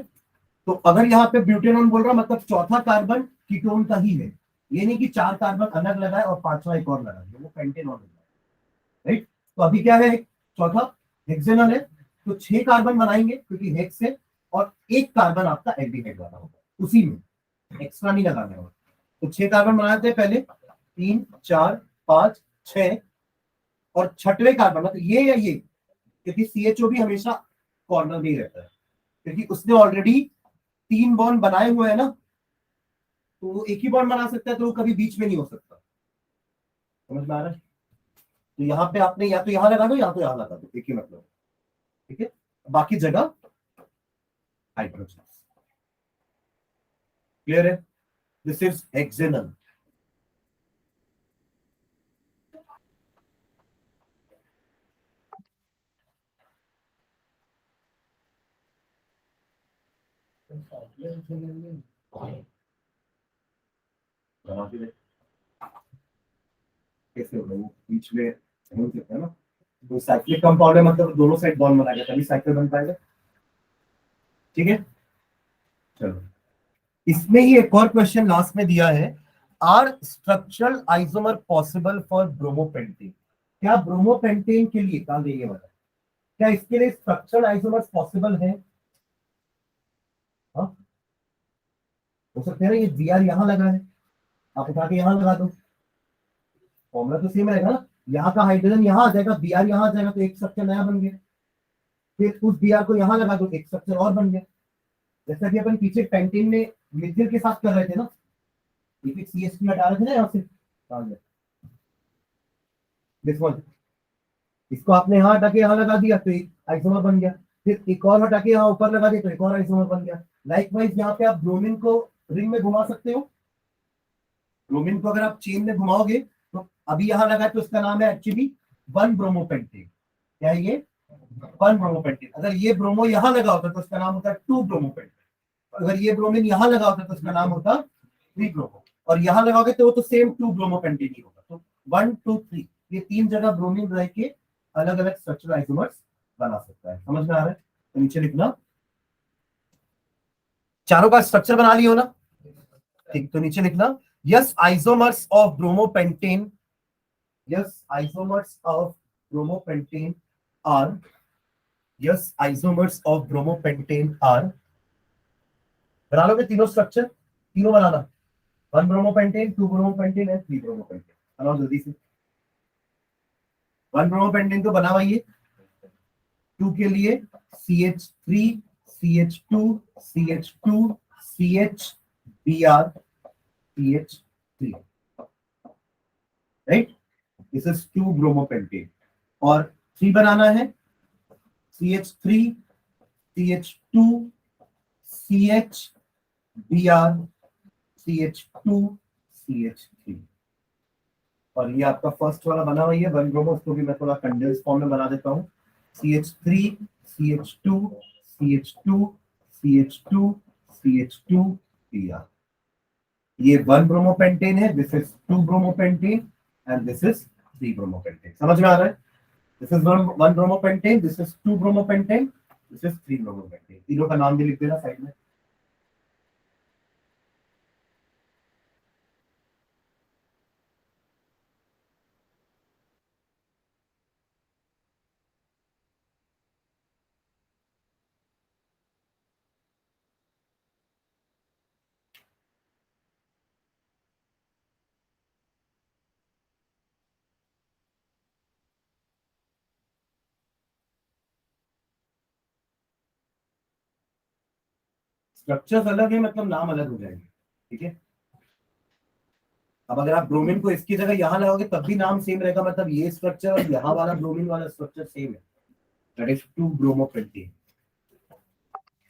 तो अगर यहाँ पे ब्यूटेनॉन बोल रहा मतलब चौथा कार्बन कीटोन का ही है, ये नहीं कि 4 कार्बन अलग लगाए और 5वां एक और लगा दिया, वो पेंटेनॉन हो जाए। राइट, तो अभी क्या है? चौथा हेक्सेनल है तो 6 कार्बन बनाएंगे क्योंकि हेक्स है, और एक कार्बन आपका एल्डिहाइड वाला होगा उसी में, एक्स्ट्रा नहीं लगाना होगा। तो 6 कार्बन बनाते हैं पहले, 3, 4, 5, 6, और छठवें कार्बन मतलब ये या ये, क्योंकि CHO भी हमेशा कॉर्नर में ही रहता है क्योंकि उसने ऑलरेडी 3 बॉन्ड बनाए हुए हैं ना, तो वो एक ही बॉन्ड बना सकता है तो वो कभी बीच में नहीं हो सकता। समझ में आ रहा है? तो यहाँ पे आपने या तो यहाँ लगा दो या तो यहाँ लगा दो, एक ही मतलब। ठीक है, बाकी जगह हाइड्रोजन। क्लियर है? This is hexanal. कैसे होगा वो बीच में? नहीं हो सकता है ना, तो साइक्लिक कंपाउंड है मतलब दोनों साइड बॉन्ड बनाएगा तभी साइकिल बन पाएगा। ठीक है, चलो इसमें ही एक और क्वेश्चन लास्ट में दिया है, are structural isomer possible for bromopentane? क्या ब्रोमोपेंटेन के लिए कहा ये वाला, क्या इसके लिए स्ट्रक्चरल आइसोमर्स पॉसिबल है? हाँ? हो सकते हैं ना, ये बी आर यहाँ लगा है, आप उठा के यहाँ लगा दो, फॉर्मूला तो सेम रहेगा ना, यहाँ का हाइड्रोजन यहाँ आ जाएगा, बी आर यहाँ आ जाएगा, तो एक स्ट्रक्चर नया बन गया, फिर उस बी आर को यहाँ लगा दो, एक स्ट्रक्चर और बन गया। जैसा कि अपन पीछे पेंटेन में मिथिल के साथ कर रहे थे ना, सी एस पी हटा रहे थे ना यहाँ से, दिस वन, इसको आपने यहाँ हटा के यहाँ लगा दिया तो एक आइसोमर बन गया, फिर एक और हटा के यहाँ ऊपर लगा दिया तो एक और आइसोमर बन गया। लाइकवाइज यहाँ पे आप ब्रोमीन को रिंग में घुमा सकते हो, ब्रोमीन को अगर आप चेन में घुमाओगे तो अभी यहाँ लगा है तो इसका नाम है एक्चुअली वन ब्रोमोपेंटेन। क्या है ये? One bromopentane. अगर ये ब्रोमो यहाँ लगा होता तो इसका नाम होता है टू ब्रोमोपेंटेन, अगर ये ब्रोमीन यहाँ लगा होता तो इसका नाम होता थ्री ब्रोमो, और यहाँ लगाओगे तो वो तो सेम टू ब्रोमोपेंटेन ही होगा। तो 1 2 3 ये तीन जगह ब्रोमीन रह के अलग अलग स्ट्रक्चरल आइसोमर्स बना सकता है। समझ में आ रहा है? तो नीचे लिखना, चारों का स्ट्रक्चर बना लियो ना, ठीक, तो नीचे लिखना, yes isomers of bromopentane, yes isomers of bromopentane are, yes isomers of bromopentane are, बना लोगे तीनों स्ट्रक्चर, तीनों बनाना, one bromopentane, two bromopentane and three bromopentane. बनाओ जल्दी से, वन ब्रोमोपेंटेन तो बना हुआ, टू के लिए CH3 CH2 CH2 CH Br CH3, right, this is two bromopentane. और थ्री बनाना है CH3 CH2 CH Br CH2 CH3। और ये आपका फर्स्ट वाला बना हुआ है वन ब्रोमो, उसको भी मैं थोड़ा कंडेंस फॉर्म में बना देता हूँ, CH3 CH2 CH2 CH2 CH2 Br। ये वन ब्रोमोपेंटेन है, this is two bromopentane and this is three bromopentane. समझ में आ रहा है? This is one bromopentane, this is two bromopentane, this is three bromopentane. तीनों का नाम भी लिख देना साइड में। स्ट्रक्चर्स अलग है मतलब नाम अलग हो जाएंगे, ठीक है। अब अगर आप ब्रोमीन को इसकी जगह यहाँ लगाओगे तब भी नाम सेम रहेगा, मतलब ये स्ट्रक्चर और यहाँ वाला ब्रोमीन वाला स्ट्रक्चर सेम है, दैट इज टू ब्रोमोपेंटेन।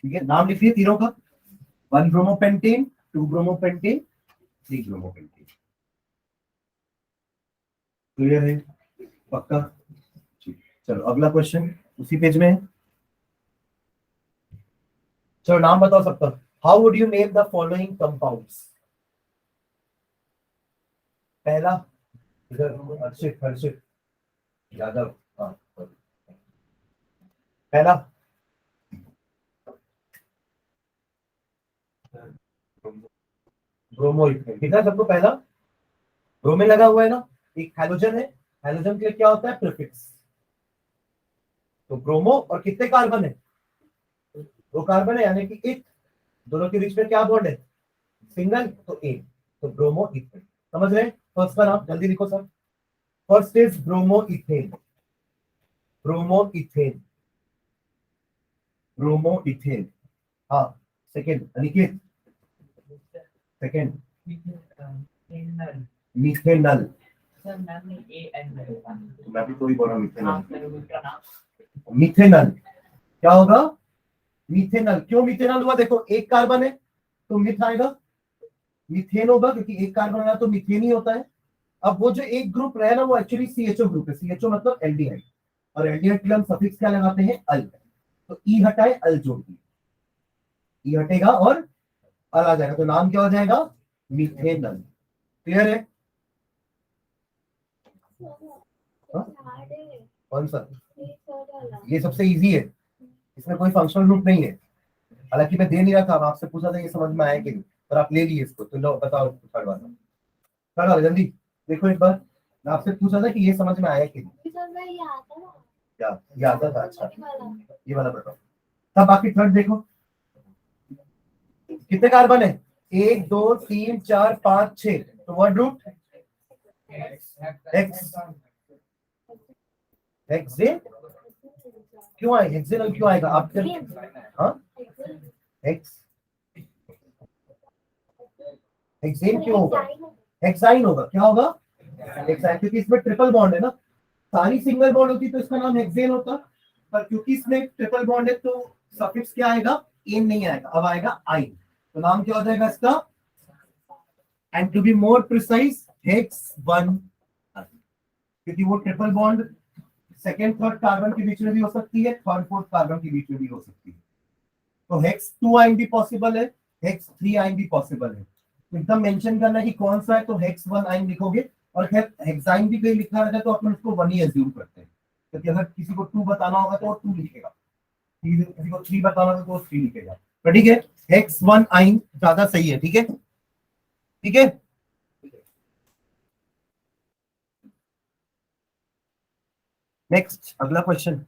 ठीक है, नाम लिखिए तीनों का, one bromopentane, two bromopentane, three bromopentane. Clear है? पक्का? ठीक, चलो अगला क्वेश्चन उसी पेज में है। चलो नाम बताओ सबका, how would you name the following compounds? पहला, इधर हर्षित हर्षित यादव, हाँ, पहला ब्रोमो इथेन, ठीक है सबको, पहला ब्रोमीन लगा हुआ है ना, एक हैलोजन है, हैलोजन के लिए क्या होता है? प्रीफिक्स। तो ब्रोमो और कितने कार्बन है? दो कार्बन है, यानी कि एक, दोनों के बीच में क्या बॉन्ड है? सिंगल, तो एक, तो ब्रोमो इथेन। समझ रहे हैं? फर्स्ट का नाम जल्दी लिखो सब। First is bromo ethane, bromo ethane, bromo ethane. हाँ, सेकेंड अनिकेत, सेकेंड मिथेनल, मैं भी तो ही बोल रहा हूँ मिथेनल, मिथेनल क्या होगा? मिथेनल। क्यों मिथेनल हुआ? देखो एक कार्बन है तो मिथ आएगा, मिथेन होगा क्योंकि एक कार्बन आया तो मिथेन ही होता है। अब वो जो एक ग्रुप रहे ना, वो एक्चुअली CHO ग्रुप है, CHO मतलब एल्डिहाइड, और एल्डिहाइड के लिए हम सफिक्स क्या लगाते हैं? अल। तो ई हटाए अल जोड़ दिए, ई हटेगा और अल आ जाएगा, तो नाम क्या हो जाएगा? मिथेनल। क्लियर है? हाँ? कौन सा? ये सबसे इजी है, इसमें कोई फंक्शनल ग्रुप नहीं है। हालांकि मैं दे नहीं रहा था, आपसे पूछा था ये समझ में आया कि नहीं, पर आप ले लिए इसको। तो लो बताओ थर्ड वाला, थर्ड वाला जल्दी देखो एक बार। मैं आपसे पूछा था कि ये समझ में आया कि नहीं। क्या ये आता था? अच्छा ये वाला बताओ। तब बाकी थर्ड देखो, कितने कार्बन है? 1 2 3 4 5 6। तो वर्ड रूट एक्स, हेक्सेन क्यों आए? हेक्सेनल क्यों आएगा आपके? हाँ एक्स, हेक्सेन क्यों होगा? हेक्साइन होगा। क्या होगा? हेक्साइन, क्योंकि इसमें ट्रिपल बॉन्ड है ना। सारी सिंगल बॉन्ड होती तो इसका नाम हेक्सेन होता, पर क्योंकि इसमें ट्रिपल बॉन्ड है तो सफिक्स क्या आएगा? एन नहीं आएगा, अब आएगा आई। तो नाम क्या हो जाएगा इसका? And to be more precise hex one, क्योंकि वो triple bond second third carbon के बीच में भी हो सकती है, थर्ड फोर्थ कार्बन के बीच में भी हो सकती है। तो हेक्स 2 आइन भी पॉसिबल है, हेक्स 3 आइन भी पॉसिबल है। तो एकदम मेंशन करना कि कौन सा है, तो हेक्स 1 आइन लिखोगे। और खैर हेक्साइन भी कहीं लिखा रहता है तो अपन उसको 1 ही एज्यूम करते हैं, क्योंकि अगर किसी को 2 बताना होगा तो वो 2 लिखेगा, किसी को 3 बताना होगा तो वो 3 लिखेगा। तो ठीक है, हेक्स 1 आइन ज्यादा सही है। ठीक है, ठीक है। नेक्स्ट अगला क्वेश्चन,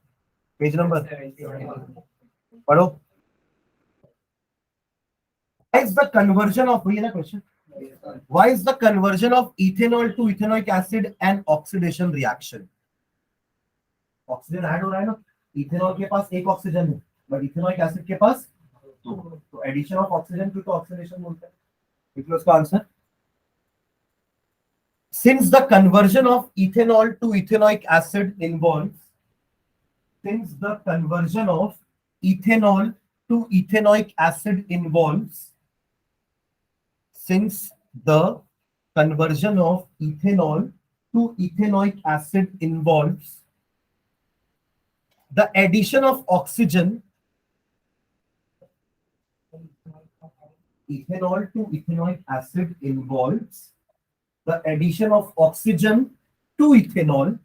पेज नंबर पढ़ो। Why is the conversion of, वही है ना question, why is the conversion of ethanol to ethanoic acid an oxidation reaction? Oxygen add हो रहा है ना, इथेनॉल के पास एक ऑक्सीजन है, बट इथेनॉइक एसिड के पास 2। तो एडिशन ऑफ ऑक्सीजन को तो ऑक्सीडेशन बोलते हैं। देखिए उसका answer, since the conversion of ethanol to ethanoic acid involves, since the conversion of ethanol to ethanoic acid involves, since the conversion of ethanol to ethanoic acid involves the addition of oxygen, ethanol to ethanoic acid involves the addition of oxygen to ethanol,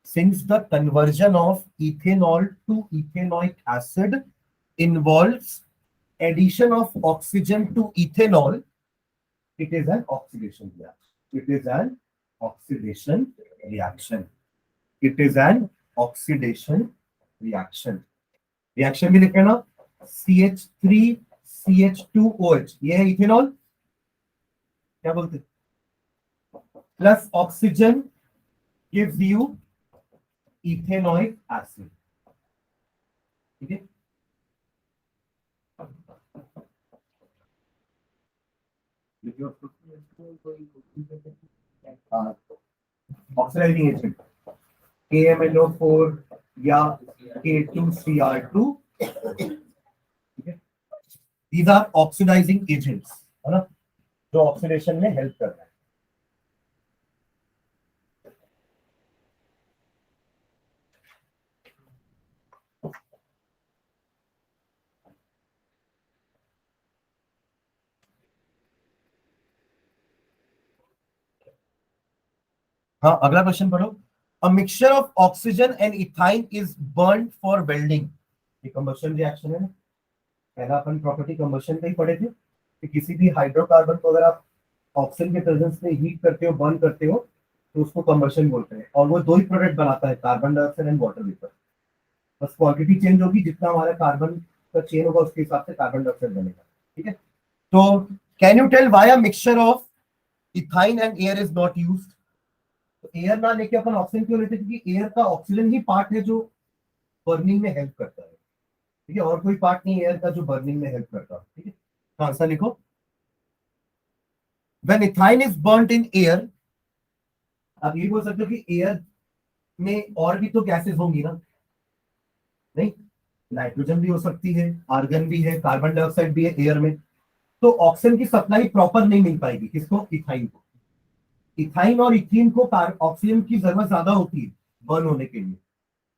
since the conversion of ethanol to ethanoic acid involves addition of oxygen to ethanol, it is an oxidation reaction. It is an oxidation reaction. It is an oxidation reaction. Reaction भी लिखे ना, CH3CH2OH, ये है ethanol, क्या बोलते हैं, plus oxygen gives you ethanoic acid. ठीक है, ऑक्सीडाइजिंग एजेंट KMnO4 या K2Cr2, ठीक है, दीज आर ऑक्सीडाइजिंग एजेंट्स, है ना, जो ऑक्सीडेशन में हेल्प कर रहे हैं। हाँ अगला क्वेश्चन पढ़ो। अ mixture of oxygen and ethyne is burn for welding. ये कंबशन रिएक्शन है ना, पहला अपन प्रॉपर्टी कंबशन का ही पढ़े थे कि किसी भी हाइड्रोकार्बन को अगर आप ऑक्सीजन के प्रेजेंस में हीट करते हो, बर्न करते हो, तो उसको कंबशन बोलते हैं। और वो 2 ही प्रोडक्ट बनाता है, carbon dioxide and water vapour. बस क्वांटिटी चेंज होगी, जितना हमारा कार्बन का चेन होगा उसके हिसाब से कार्बन डाइऑक्साइड बनेगा। ठीक है, तो can you tell why a mixture of ethyne and air is not used? तो एयर ना लेके अपन ऑक्सीजन क्यों लेते हैं? क्योंकि एयर का ऑक्सीजन ही पार्ट है जो बर्निंग में हेल्प करता है। ठीक है, और कोई पार्ट नहीं एयर का जो बर्निंग में हेल्प करता है। ठीक है, तो आंसर लिखो, when ethyne is burned in air. आप ये बोल सकते हो कि एयर में और भी तो गैसेस होंगी ना, नहीं, नाइट्रोजन भी हो सकती है, आर्गन भी है, कार्बन डाइऑक्साइड भी है एयर में। तो ऑक्सीजन की सप्लाई प्रॉपर नहीं मिल पाएगी, किसको? इथाइन को। इथाइन और इथीन को ऑक्सीजन की जरूरत ज्यादा होती है बर्न होने के लिए,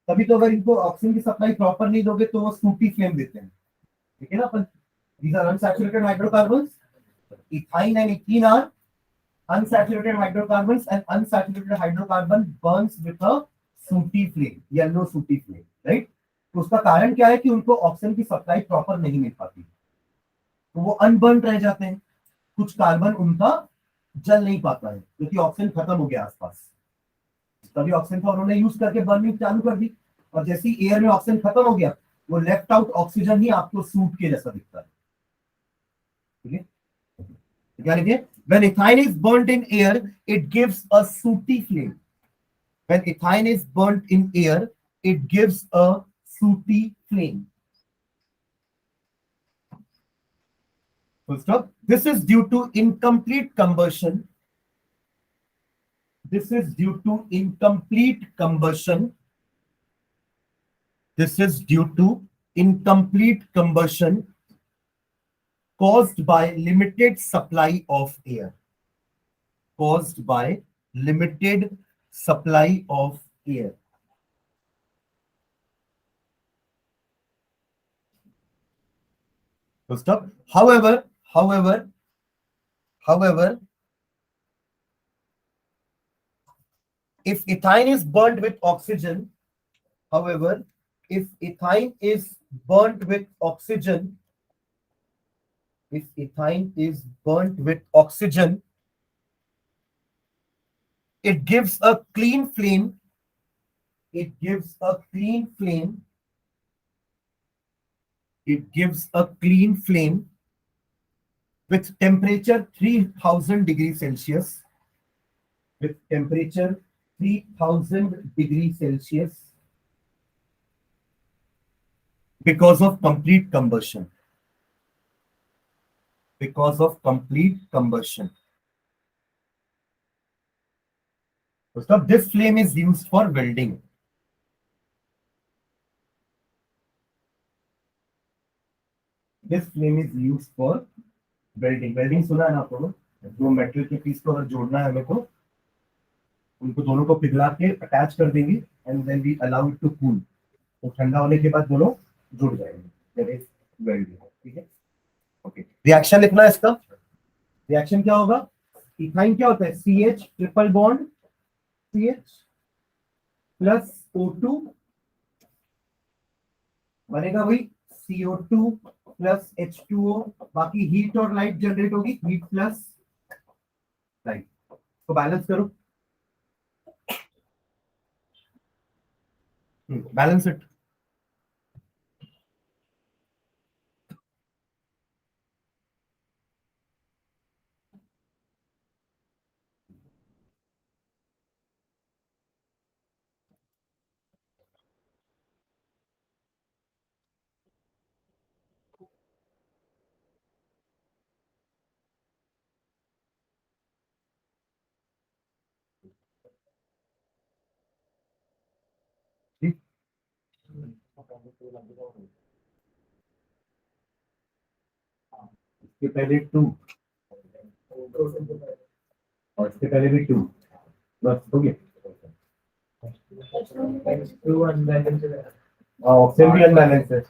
तभी तो अगर इनको ऑक्सीजन की सप्लाई प्रॉपर नहीं दोगे तो वो सूटी फ्लेम देते हैं। ठीक है ना, अपन, these are unsaturated hydrocarbons, ethyne and ethene are unsaturated hydrocarbons, and unsaturated hydrocarbon burns with a sooty flame, yellow sooty flame, right. तो उसका कारण क्या है कि उनको ऑक्सीजन की सप्लाई प्रॉपर नहीं मिल पाती, तो वो अनबर्न रह जाते हैं, कुछ कार्बन उनका जल नहीं पाता है क्योंकि ऑक्सीजन खत्म हो गया आसपास। तभी ऑक्सीजन था उन्होंने यूज करके बर्निंग चालू कर दी, और जैसे ही एयर में ऑक्सीजन खत्म हो गया, वो लेफ्ट आउट ऑक्सीजन ही आपको सूट के जैसा दिखता है, ठीक है। क्या लिखिए, when ethine is burnt in air it gives a sooty flame, when ethine is burnt in air it gives a sooty flame, full stop. This is due to incomplete combustion, this is due to incomplete combustion, this is due to incomplete combustion caused by limited supply of air, caused by limited supply of air. So stop. However, if ethine is burnt with oxygen, however, if ethine is burnt with oxygen, if ethine is burnt with oxygen, it gives a clean flame, it gives a clean flame, it gives a clean flame with temperature 3000 degrees Celsius, with temperature 3000 degrees Celsius, because of complete combustion, because of complete combustion. So this flame is used for welding. This flame is used for welding. Welding सुना है ना आपको? दो metal के piece को अगर जोड़ना है हमें, तो उनको दोनों को पिघला के अटैच कर देंगे, and then we allow it to cool, तो ठंडा होने के बाद दोनों जुड़ जाएंगे, दैट इज वेल्डिंग, ठीक है। ओके, रिएक्शन लिखना है इसका। रिएक्शन क्या होगा? इथाइन क्या होता है? CH triple bond CH plus O2 बनेगा वही CO2 प्लस H2O, बाकी हीट और लाइट जनरेट होगी, हीट प्लस लाइट, तो बैलेंस करो, बैलेंस इट। इसके पहले 2 और इसके पहले भी 2, बस हो गया। ऑक्सीजन भी अनबैलेंस है,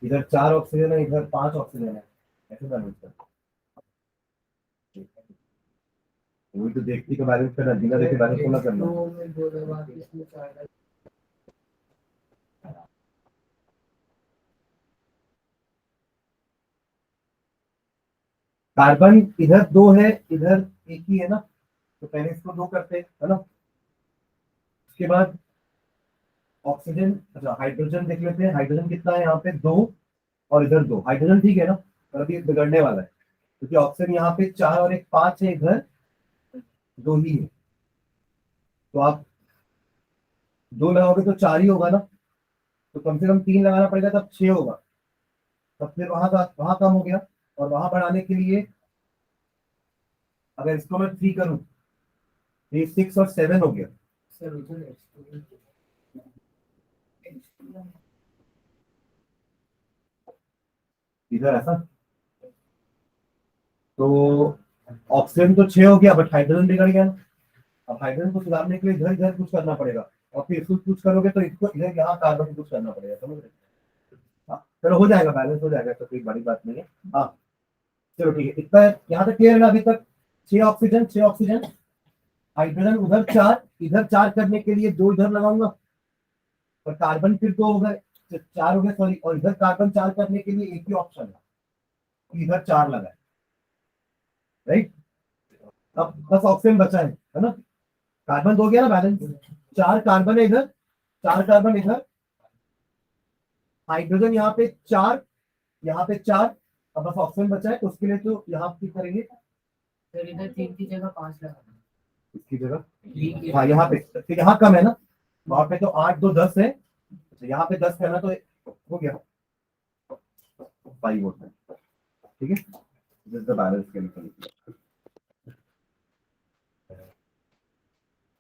इधर 4 ऑक्सीजन है, इधर 5 ऑक्सीजन है, ऐसे बैलेंस कर, वही तो देखती का बैलेंस करना, बिना देखे बैलेंस होना करना। कार्बन इधर 2 है, इधर एक ही है ना, तो पहले इसको 2 करते हैं, है ना। उसके बाद ऑक्सीजन, अच्छा हाइड्रोजन देख लेते हैं, हाइड्रोजन कितना है यहाँ पे? 2 और इधर 2, हाइड्रोजन ठीक है ना, पर अभी बिगड़ने वाला है क्योंकि ऑक्सीजन यहाँ पे 4 और एक 5 है, इधर 2 ही है, तो आप 2 लगाओगे तो 4 ही होगा ना, तो कम से कम 3 लगाना पड़ेगा, तब 6 होगा, तब फिर वहां कम हो गया, और वहां बढ़ाने के लिए अगर इसको मैं 3 करूं, ये 6 और 7 हो गया। इधर ऐसा, तो ऑक्सीजन तो 6 हो गया, बट हाइड्रोजन बिगड़ गया ना। अब हाइड्रोजन को सुधारने के लिए इधर इधर कुछ करना पड़ेगा, और फिर इसको कुछ करोगे तो इसको इधर यहाँ कार्बन को कुछ करना पड़ेगा, समझ रहे? हाँ चलो, हो जाएगा, बैलेंस हो जाएगा, तो कोई बड़ी बात नहीं है। हाँ चलो ठीक है, इतना यहाँ तक क्लियर है ना अभी तक? 6 ऑक्सीजन 6 ऑक्सीजन, हाइड्रोजन उधर 4, इधर 4 करने के लिए 2 इधर लगाऊंगा, और कार्बन फिर 2 हो गए, 4 हो गए सॉरी, और इधर कार्बन 4 करने के लिए एक ही ऑप्शन है, इधर 4 लगाए, राइट। अब बस ऑक्सीजन बचा है ना, कार्बन 2 गया ना बैलेंस, 4 कार्बन है इधर, 4 कार्बन इधर, हाइड्रोजन यहाँ पे 4, यहाँ पे 4, अब बस ऑक्सीजन बचा है, तो उसके लिए तो यहाँ पे करेंगे सर इधर 3 की जगह 5 लगा, इसकी जगह, हाँ यहाँ पे, तो यहाँ कम है ना, वहां पे तो 8 2 10 है, तो यहाँ पे 10 करना तो हो गया 5 वोट है, ठीक है, दिस द बैलेंस केमिकल,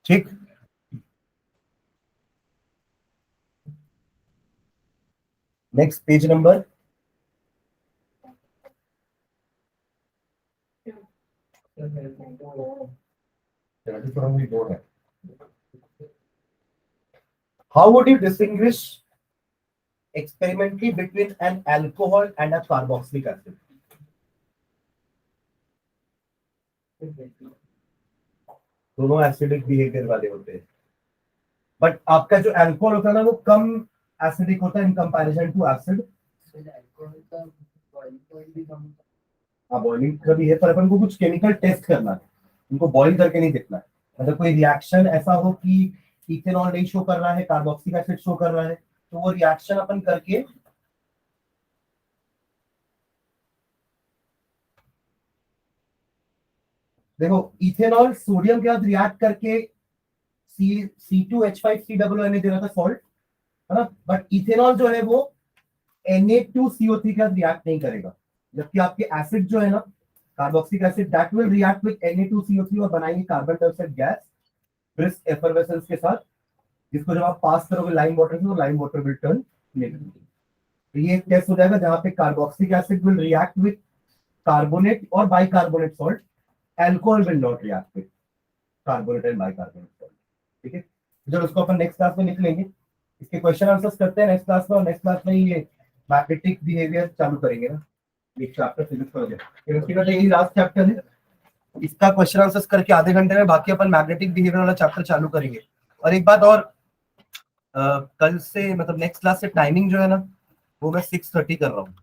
ठीक। Next page number, how would you distinguish experimentally between an alcohol and a carboxylic acid? दोनों एसिडिक बिहेवियर वाले होते हैं, बट आपका जो अल्कोहल होता है ना वो कम एसिडिक होता है इन कंपैरिजन टू एसिड। हाँ बॉइलिंग का भी है, पर अपन को कुछ केमिकल टेस्ट करना है, उनको बॉइल करके नहीं देखना है, मतलब कोई रिएक्शन ऐसा हो कि इथेनॉल नहीं शो कर रहा है, कार्बोक्सिलिक एसिड शो कर रहा है, तो वो रिएक्शन अपन करके देखो, इथेनॉल सोडियम के साथ रिएक्ट करके C2H5COO दे रहा था सॉल्ट, है ना, बट इथेनॉल जो है वो Na2CO3 के साथ रिएक्ट नहीं करेगा, जबकि आपके एसिड जो है ना carboxylic acid that will react with Na2CO3 और बनाएंगे carbon dioxide gas brisk effervescence के साथ, जिसको जब आप पास करोगे लाइम वाटर से तो lime water will turn negative. तो ये एक टेस्ट हो जाएगा जहां पे carboxylic acid will react with carbonate और bicarbonate salt, alcohol will not react with carbonate and bicarbonate salt, ठीक है। जब उसको अपन नेक्स्ट क्लास में निकलेंगे, इसके क्वेश्चन आंसर्स करते हैं नेक्स्ट क्लास में, और नेक्स्ट क्लास में ये मैग्नेटिक बिहेवियर चालू करेंगे ना, एक चैप्टर फिजिक्स का हो गया, केमिस्ट्री का तो यही लास्ट चैप्टर है, इसका क्वेश्चन आंसर्स करके आधे घंटे में बाकी अपन मैग्नेटिक बिहेवियर वाला चैप्टर चालू करेंगे। और एक बात और, कल से मतलब नेक्स्ट क्लास से टाइमिंग जो है ना वो मैं 6:30 कर रहा हूँ,